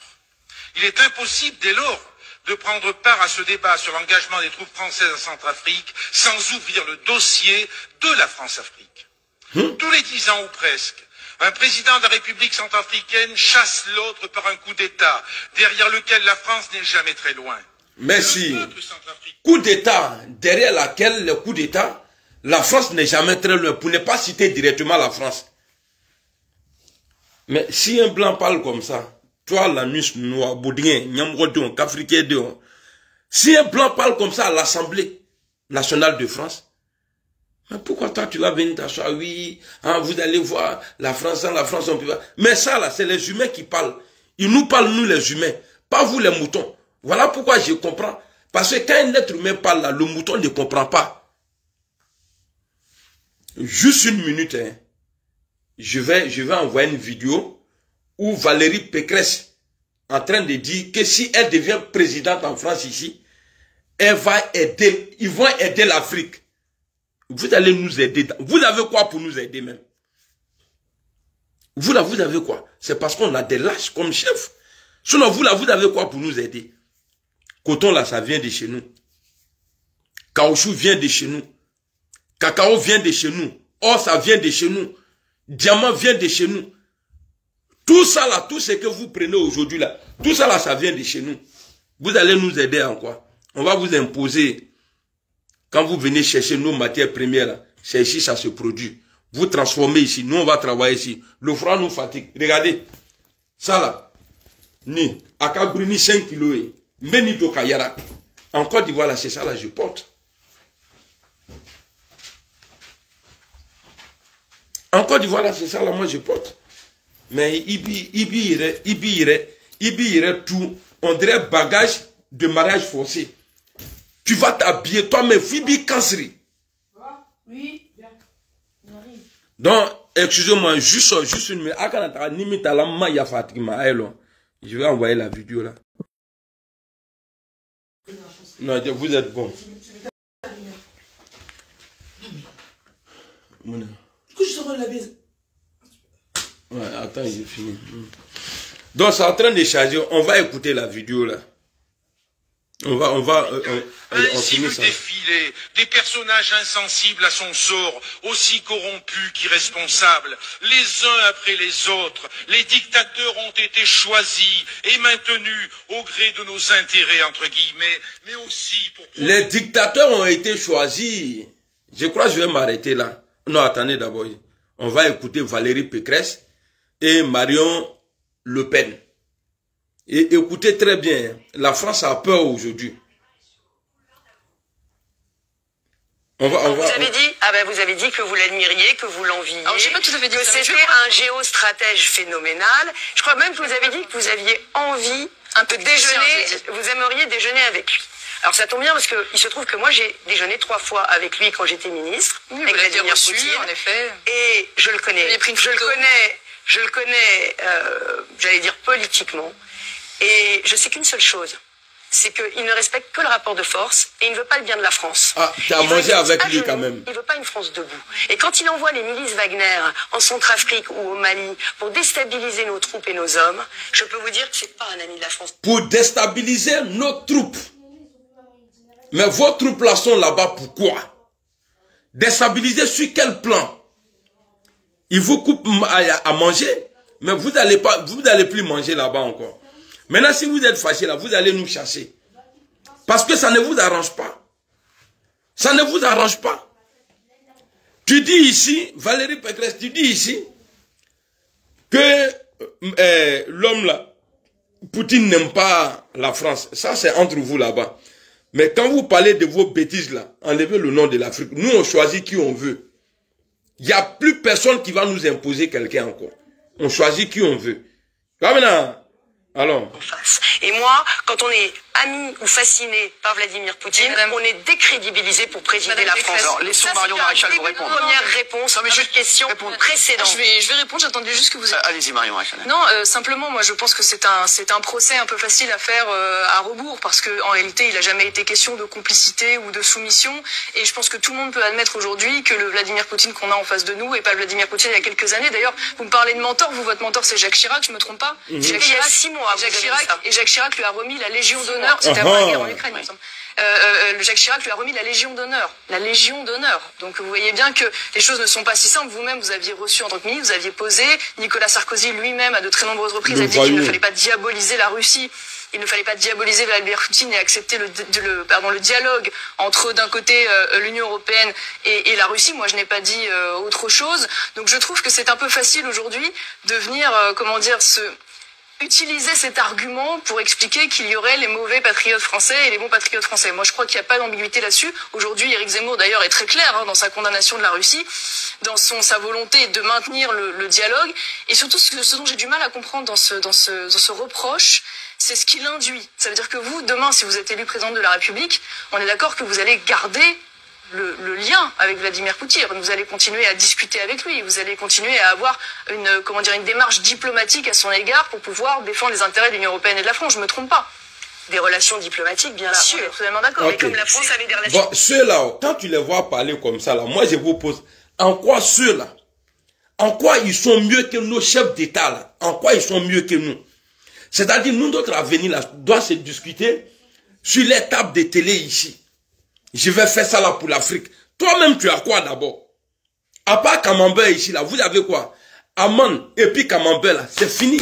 Il est impossible dès lors de prendre part à ce débat sur l'engagement des troupes françaises en Centrafrique sans ouvrir le dossier de la France-Afrique. Tous les 10 ans ou presque, un président de la République centrafricaine chasse l'autre par un coup d'État, derrière lequel la France n'est jamais très loin. Merci. Coup d'État, derrière laquelle le coup d'État, la France n'est jamais très loin, pour ne pas citer directement la France. Mais si un blanc parle comme ça, toi, la nuit noire, boudien, nyamrodon, qu'africain de, si un blanc parle comme ça à l'Assemblée nationale de France, mais pourquoi toi tu vas venir t'asseoir, oui, hein, vous allez voir, la France, on peut pas. Mais ça là, c'est les humains qui parlent. Ils nous parlent, nous les humains, pas vous les moutons. Voilà pourquoi je comprends. Parce que quand un être humain parle là, le mouton ne comprend pas. Juste une minute, hein. Je vais envoyer une vidéo où Valérie Pécresse en train de dire que si elle devient présidente en France ici, elle va aider, ils vont aider l'Afrique. Vous allez nous aider. Vous avez quoi pour nous aider même? Vous là, vous avez quoi? C'est parce qu'on a des lâches comme chef. Sinon, vous là, vous avez quoi pour nous aider? Coton là, ça vient de chez nous. Caoutchouc vient de chez nous. Cacao vient de chez nous. Or, ça vient de chez nous. Diamant vient de chez nous. Tout ça là, tout ce que vous prenez aujourd'hui là, tout ça là, ça vient de chez nous. Vous allez nous aider en quoi? On va vous imposer. Quand vous venez chercher nos matières premières là, c'est ici ça se produit. Vous transformez ici, nous on va travailler ici. Le froid nous fatigue. Regardez. Ça là. Ni. Akabruni 5 kilos. Meni to Kayara. En Côte d'Ivoire là, c'est ça là, je porte. En Côte d'Ivoire là, c'est ça là, moi je porte. Mais Ibi irait tout. On dirait bagage de mariage forcé. Tu vas t'habiller toi-même, Fibi Kansri. Oui, bien. On arrive. Donc, excusez-moi, juste une minute. Je vais envoyer la vidéo là. Non, vous êtes bon. Du coup, je sors de la baise. Ouais, attends, j'ai fini. Donc, c'est en train de charger. On va écouter la vidéo là. On Ainsi finit le ça. défilé des personnages insensibles à son sort, aussi corrompus qu'irresponsables, les uns après les autres. Les dictateurs ont été choisis et maintenus au gré de nos intérêts, entre guillemets, mais aussi pour... Les dictateurs ont été choisis. Je crois que je vais m'arrêter là. Non, attendez d'abord. On va écouter Valérie Pécresse et Marion Le Pen. Et écoutez très bien, la France a peur aujourd'hui. Vous avez dit que vous l'admiriez, que vous l'enviez, que c'était un géostratège phénoménal. Je crois même que vous avez dit que vous aviez envie de déjeuner, vous aimeriez déjeuner avec lui. Alors ça tombe bien parce qu'il se trouve que moi j'ai déjeuné 3 fois avec lui quand j'étais ministre. Oui, vous l'avez reçu, en effet. Et je le connais. Je le connais, j'allais dire politiquement. Et je sais qu'une seule chose. C'est qu'il ne respecte que le rapport de force et il ne veut pas le bien de la France. Ah, tu as mangé avec lui quand même. Il ne veut pas une France debout. Et quand il envoie les milices Wagner en Centrafrique ou au Mali pour déstabiliser nos troupes et nos hommes, je peux vous dire que ce n'est pas un ami de la France. Pour déstabiliser nos troupes. Mais vos troupes là sont là-bas pourquoi? Déstabiliser sur quel plan? Il vous coupe à manger, mais vous n'allez plus manger là-bas encore. Maintenant, si vous êtes fâché là, vous allez nous chasser. Parce que ça ne vous arrange pas. Ça ne vous arrange pas. Tu dis ici, Valérie Pécresse, tu dis ici que l'homme là, Poutine n'aime pas la France. Ça, c'est entre vous là-bas. Mais quand vous parlez de vos bêtises là, enlevez le nom de l'Afrique. Nous, on choisit qui on veut. Il n'y a plus personne qui va nous imposer quelqu'un encore. On choisit qui on veut. Maintenant, alors. Et moi, quand on est ami ou fasciné par Vladimir Poutine, on est décrédibilisé pour présider la France. Alors, laissons Marion Maréchal vous répondre. Première réponse à votre question précédente. Je vais répondre, j'attendais juste que vous... Allez-y Marion Maréchal. Non, simplement, moi je pense que c'est un procès un peu facile à faire à rebours, parce qu'en réalité, il n'a jamais été question de complicité ou de soumission, et je pense que tout le monde peut admettre aujourd'hui que le Vladimir Poutine qu'on a en face de nous est pas le Vladimir Poutine il y a quelques années. D'ailleurs, vous me parlez de mentor, votre mentor c'est Jacques Chirac, je me trompe pas. Jacques Chirac, 6 mois. Jacques Chirac lui a remis la Légion d'honneur, c'était avant la guerre en Ukraine, il me semble. Jacques Chirac lui a remis la Légion d'honneur. La Légion d'honneur. Donc vous voyez bien que les choses ne sont pas si simples. Vous-même, vous aviez reçu en tant que ministre, vous aviez posé. Nicolas Sarkozy lui-même, à de très nombreuses reprises, a dit qu'il ne fallait pas diaboliser la Russie. Il ne fallait pas diaboliser Vladimir Poutine et accepter le dialogue entre d'un côté l'Union européenne et la Russie. Moi, je n'ai pas dit autre chose. Donc je trouve que c'est un peu facile aujourd'hui de venir, utiliser cet argument pour expliquer qu'il y aurait les mauvais patriotes français et les bons patriotes français. Moi, je crois qu'il n'y a pas d'ambiguïté là-dessus. Aujourd'hui, Éric Zemmour, d'ailleurs, est très clair dans sa condamnation de la Russie, dans sa volonté de maintenir le dialogue. Et surtout, ce dont j'ai du mal à comprendre dans ce reproche, c'est ce qu'il induit. Ça veut dire que vous, demain, si vous êtes élu président de la République, on est d'accord que vous allez garder le lien avec Vladimir Poutine. Vous allez continuer à discuter avec lui. Vous allez continuer à avoir une démarche diplomatique à son égard pour pouvoir défendre les intérêts de l'Union européenne et de la France. Je me trompe pas. Des relations diplomatiques, bien sûr. On est totalement d'accord. Okay. Mais comme la France avait des relations... Bon, ceux-là, quand tu les vois parler comme ça, là, moi je vous pose, en quoi ceux-là, en quoi ils sont mieux que nos chefs d'État, là? En quoi ils sont mieux que nous? C'est-à-dire, nous, notre avenir, là, doit se discuter sur les tables de télé ici. Je vais faire ça là pour l'Afrique. Toi-même, tu as quoi d'abord? À part Camembert ici, là, vous avez quoi? Amande et puis Camembert, là, c'est fini.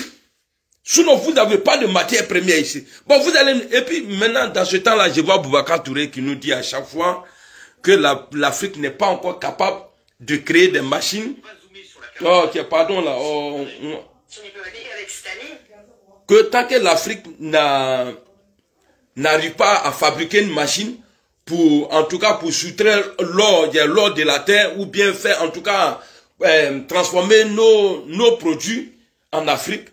Sinon, vous n'avez pas de matière première ici. Bon, vous allez... Et puis, maintenant, dans ce temps-là, je vois Boubacar Touré qui nous dit à chaque fois que l'Afrique n'est pas encore capable de créer des machines. Oh, ok, pardon, là. Oh, que tant que l'Afrique n'arrive pas à fabriquer une machine, en tout cas pour soustraire l'or de la terre, ou bien faire en tout cas transformer nos produits en Afrique,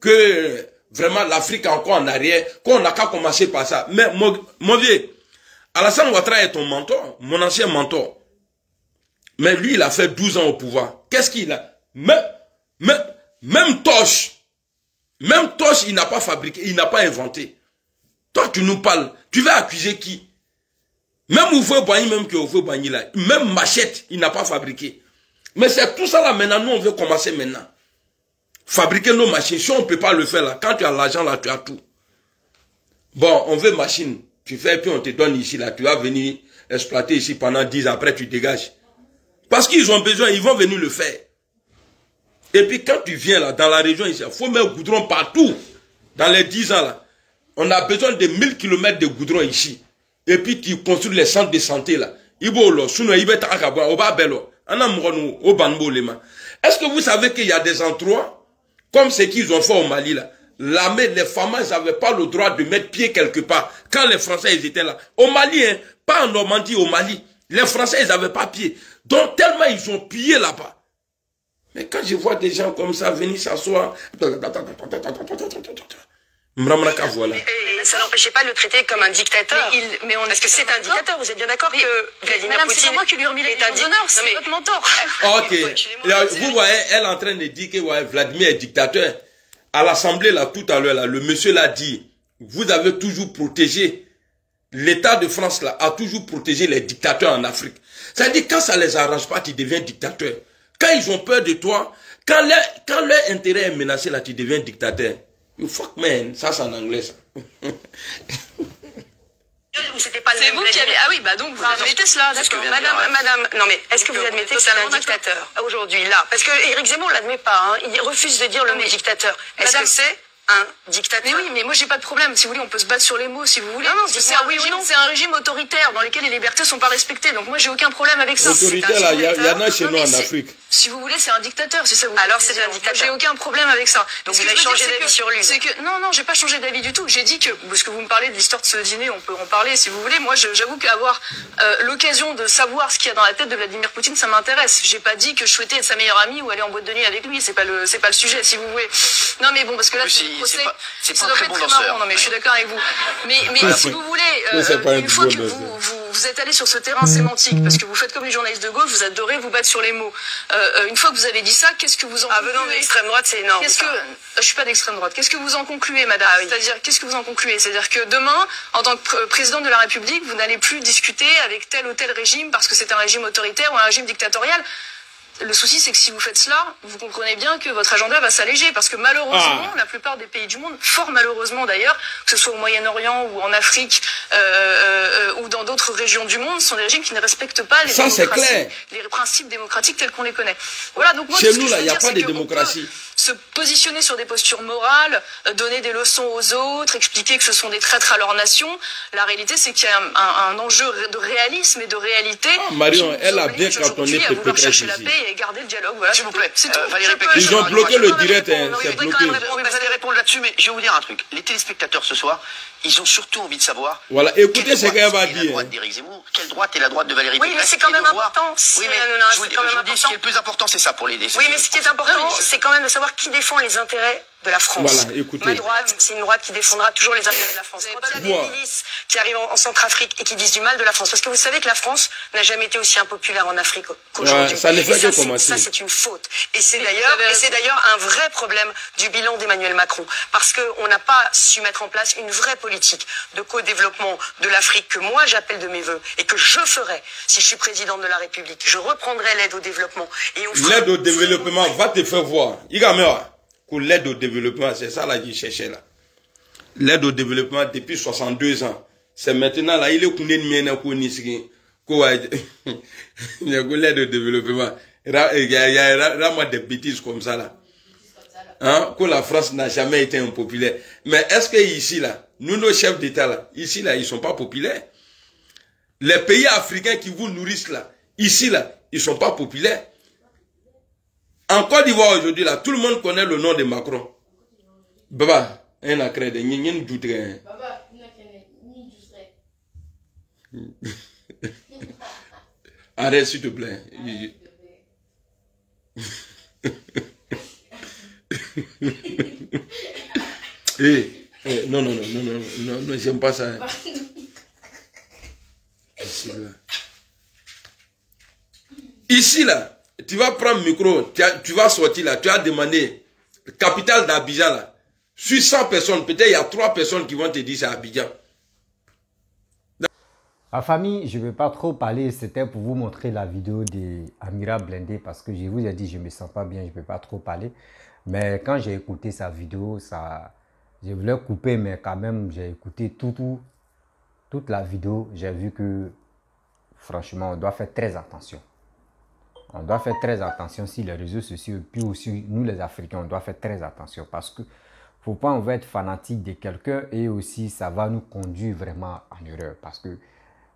que vraiment l'Afrique est encore en arrière, qu'on n'a qu'à commencer par ça. Mais mon vieux, Alassane Ouattara est ton mentor, mon ancien mentor. Mais lui, il a fait 12 ans au pouvoir. Qu'est-ce qu'il a? Même Toche, il n'a pas fabriqué, il n'a pas inventé. Toi, tu nous parles, tu vas accuser qui? Même Oufoué Boigny, même que Oufoué Boigny là, même Machette, il n'a pas fabriqué. Mais c'est tout ça là maintenant, nous on veut commencer maintenant. Fabriquer nos machines, si on ne peut pas le faire là, quand tu as l'argent là, tu as tout. Bon, on veut machine, tu fais, puis on te donne ici là, tu vas venir exploiter ici pendant 10 ans, après tu dégages. Parce qu'ils ont besoin, ils vont venir le faire. Et puis quand tu viens là, dans la région ici, il faut mettre goudron partout. Dans les 10 ans là, on a besoin de 1000 km de goudron ici. Et puis tu construis les centres de santé là. Est-ce que vous savez qu'il y a des endroits, comme ce qu'ils ont fait au Mali là, l'armée, les femmes, ils n'avaient pas le droit de mettre pied quelque part. Quand les Français, ils étaient là. Au Mali, hein, pas en Normandie, au Mali. Les Français, ils n'avaient pas pied. Donc, tellement ils ont pillé là-bas. Mais quand je vois des gens comme ça venir s'asseoir, voilà. Ça n'empêchait pas de le traiter comme un dictateur. Parce que c'est un dictateur, vous êtes bien d'accord que Vladimir Poutine... C'est moi qui lui ai remis les honneurs, c'est votre mentor. Ok. Vous voyez, elle est en train de dire que ouais, Vladimir est dictateur. À l'Assemblée, là, tout à l'heure, là, le monsieur l'a dit, vous avez toujours protégé, l'État de France, là, a toujours protégé les dictateurs en Afrique. C'est-à-dire, quand ça les arrange pas, tu deviens dictateur. Quand ils ont peur de toi, quand leur intérêt est menacé, là, tu deviens dictateur. You fuck man, ça c'est en anglais ça. C'est vous qui avez... Ah oui, bah donc vous admettez cela, d'accord. Madame, non mais est-ce que vous admettez que c'est un dictateur aujourd'hui, là? Parce que Éric Zemmour ne l'admet pas, hein. Il refuse de dire le mot dictateur. Est-ce que c'est un dictateur? Mais oui, mais moi j'ai pas de problème. Si vous voulez, on peut se battre sur les mots, si vous voulez. Non, c'est un régime autoritaire dans lequel les libertés sont pas respectées. Donc moi j'ai aucun problème avec ça. Autoritaire là, il y en a chez nous en Afrique. Si vous voulez, c'est un dictateur, c'est ça. Alors c'est un dictateur. J'ai aucun problème avec ça. Donc vous avez changé d'avis sur lui. Non, j'ai pas changé d'avis du tout. J'ai dit que, parce que vous me parlez de l'histoire de ce dîner, on peut en parler si vous voulez. Moi, j'avoue qu'avoir l'occasion de savoir ce qu'il y a dans la tête de Vladimir Poutine, ça m'intéresse. J'ai pas dit que je souhaitais être sa meilleure amie ou aller en boîte de nuit avec lui. C'est pas le sujet, si vous voulez. Non, mais bon, parce que là, ça doit être très marrant. Non, mais je suis d'accord avec vous. Mais si vous voulez, une fois que vous êtes allé sur ce terrain sémantique, parce que vous faites comme les journalistes de gauche, vous adorez vous battre sur les mots. Une fois que vous avez dit ça, qu'est-ce que vous en concluez? Venant de l'extrême droite, c'est énorme. Je suis pas d'extrême droite. Qu'est-ce que vous en concluez, madame? C'est-à-dire, qu'est-ce que vous en concluez? C'est-à-dire que demain, en tant que président de la République, vous n'allez plus discuter avec tel ou tel régime parce que c'est un régime autoritaire ou un régime dictatorial. Le souci, c'est que si vous faites cela, vous comprenez bien que votre agenda va s'alléger parce que malheureusement, la plupart des pays du monde, fort malheureusement d'ailleurs, que ce soit au Moyen-Orient ou en Afrique ou dans d'autres régions du monde, sont des régimes qui ne respectent pas les principes démocratiques tels qu'on les connaît. Voilà, donc moi, chez nous, là, il n'y a pas de démocratie. Se positionner sur des postures morales, donner des leçons aux autres, expliquer que ce sont des traîtres à leur nation. La réalité, c'est qu'il y a un enjeu de réalisme et de réalité. Marion, elle a bien cantonné tes pétresses ici. Et garder le dialogue, voilà. S'il vous plaît, Valérie Pécresse. Ils ont bloqué le direct, c'est bloqué. Vous allez répondre là-dessus, mais je vais vous dire un truc. Les téléspectateurs ce soir, ils ont surtout envie de savoir. Voilà, écoutez ce qu'elle va dire. La droite d'Éric Zemmour, quelle droite est la droite de Valérie Pécresse? Oui, mais c'est quand même important. Oui, mais je vous dis, ce qui est le plus important, c'est ça pour les défenseurs. Oui, mais ce qui est important, c'est quand même de savoir qui défend les intérêts de la France. Voilà, écoutez. Ma droite, c'est une droite qui défendra toujours les intérêts de la France. Quand il y a des milices qui arrivent en Centrafrique et qui disent du mal de la France, parce que vous savez que la France n'a jamais été aussi impopulaire en Afrique qu'aujourd'hui. Ça ne fait que commencer. Ça, c'est une faute. Et c'est d'ailleurs un vrai problème du bilan d'Emmanuel Macron. Parce qu'on n'a pas su mettre en place une vraie politique de co-développement de l'Afrique que moi j'appelle de mes voeux et que je ferai si je suis présidente de la République. Je reprendrai l'aide au développement. L'aide au développement va te faire voir. L'aide au développement, c'est ça là qu'il cherchait là. L'aide au développement depuis 62 ans. C'est maintenant là, il est connu de pour Nisiki. L'aide au développement. Il y a des bêtises comme ça là. Hein? Que la France n'a jamais été impopulaire. Mais est-ce que ici là, nous nos chefs d'État là, ici là, ils sont pas populaires? Les pays africains qui vous nourrissent là, ici là, ils sont pas populaires. En Côte d'Ivoire aujourd'hui, là, tout le monde connaît le nom de Macron. Baba, un acré de Nyen Doutre. Baba, arrête, s'il te plaît. Non, j'aime pas ça. Ici, là. Tu vas prendre le micro, tu vas sortir là, tu as demandé, capitale d'Abidjan là, sur 100 personnes, peut-être il y a 3 personnes qui vont te dire c'est Abidjan. La famille, je ne vais pas trop parler, c'était pour vous montrer la vidéo d'Amira Blindé parce que je vous ai dit je ne me sens pas bien, je ne peux pas trop parler. Mais quand j'ai écouté sa vidéo, je voulais couper, mais quand même j'ai écouté toute la vidéo, j'ai vu que franchement on doit faire très attention. On doit faire très attention si les réseaux sociaux, puis aussi nous les Africains, on doit faire très attention parce que faut pas on va être fanatique de quelqu'un et aussi ça va nous conduire vraiment en erreur parce que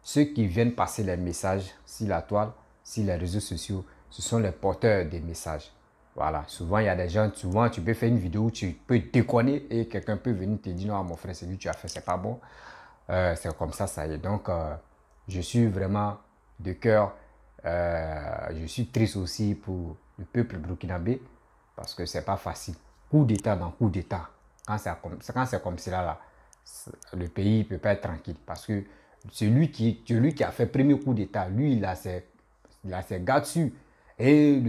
ceux qui viennent passer les messages sur la toile, sur les réseaux sociaux, ce sont les porteurs des messages. Voilà, souvent il y a des gens, souvent tu peux faire une vidéo où tu peux déconner et quelqu'un peut venir te dire non mon frère, c'est lui que tu as fait, c'est pas bon. C'est comme ça y est. Donc je suis vraiment de cœur, je suis triste aussi pour le peuple burkinabé parce que c'est pas facile. Coup d'état dans coup d'état, quand c'est comme cela là, le pays ne peut pas être tranquille parce que celui qui a fait le premier coup d'état, lui il a ses gars dessus et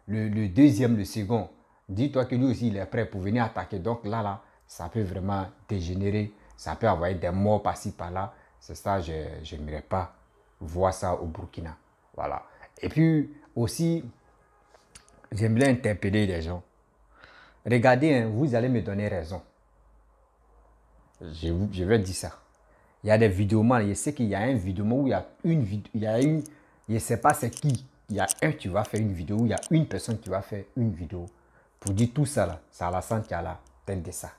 le deuxième, le second, dis-toi que lui aussi il est prêt pour venir attaquer. Donc là, ça peut vraiment dégénérer, ça peut avoir des morts par-ci par-là. C'est ça, je n'aimerais pas voir ça au Burkina. Voilà. Et puis aussi, j'aimerais interpeller les gens. Regardez, hein, vous allez me donner raison. Je vais dire ça. Il y a des vidéomans, je sais qu'il y a un vidéoman où il y a une, je ne sais pas c'est qui. Il y a un qui va faire une vidéo, il y a une personne qui va faire une vidéo pour dire tout ça là, c'est Alassane qui a la tête de ça.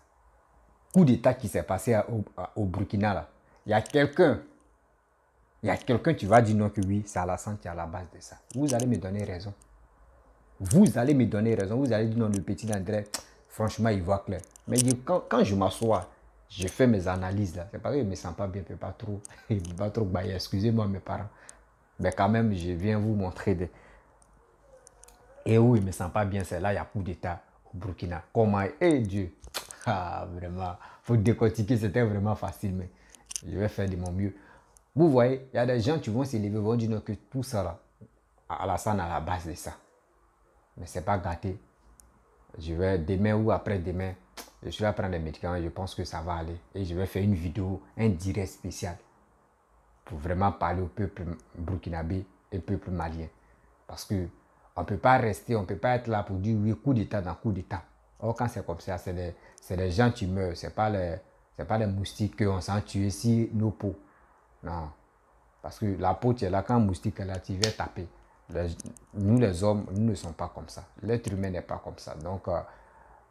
Coup d'état qui s'est passé au Burkina là. Il y a quelqu'un qui va dire non que oui, c'est Alassane qui est à la base de ça. Vous allez me donner raison. Vous allez me donner raison. Vous allez dire non, le petit André, franchement, il voit clair. Mais quand je m'assois, je fais mes analyses là. C'est parce que je ne me sens pas bien, je ne peux pas trop bailler. Excusez-moi mes parents. Mais quand même, je viens vous montrer des... Et où il ne me sent pas bien, c'est là, il y a coup d'état au Burkina. Comment? Eh Dieu! Ah, vraiment. Il faut décortiquer, c'était vraiment facile, mais je vais faire de mon mieux. Vous voyez, il y a des gens qui vont s'élever, vont dire que tout ça là, Alassane à la base de ça. Mais ce n'est pas gâté. Je vais demain ou après-demain, je suis là prendre des médicaments, je pense que ça va aller. Et je vais faire une vidéo, un direct spécial pour vraiment parler au peuple burkinabé et au peuple malien. Parce que on ne peut pas rester, on ne peut pas être là pour dire oui, coup d'état dans coup d'état. Or, quand c'est comme ça, c'est des gens qui meurent. Ce n'est pas les moustiques qu'on s'en tuer si nos peaux. Non. Parce que la peau, tu es là, quand un moustique est là, tu viens taper. Nous, les hommes, nous ne sommes pas comme ça. L'être humain n'est pas comme ça. Donc,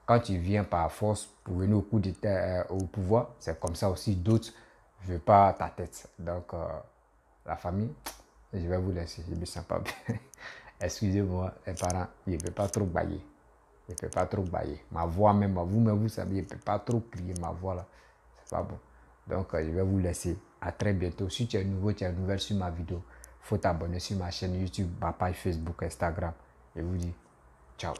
quand tu viens par force pour venir au coup d'état, au pouvoir, c'est comme ça aussi. D'autres ne veulent pas ta tête. Donc, la famille, je vais vous laisser. Je ne me sens pas bien. Excusez-moi, les parents, je ne peux pas trop bailler. Je ne peux pas trop bailler. Ma voix même, vous-même, vous savez, je ne peux pas trop crier ma voix là. C'est pas bon. Donc, je vais vous laisser. À très bientôt. Si tu es nouveau, tu es nouvelle sur ma vidéo, il faut t'abonner sur ma chaîne YouTube, ma page Facebook, Instagram. Je vous dis ciao.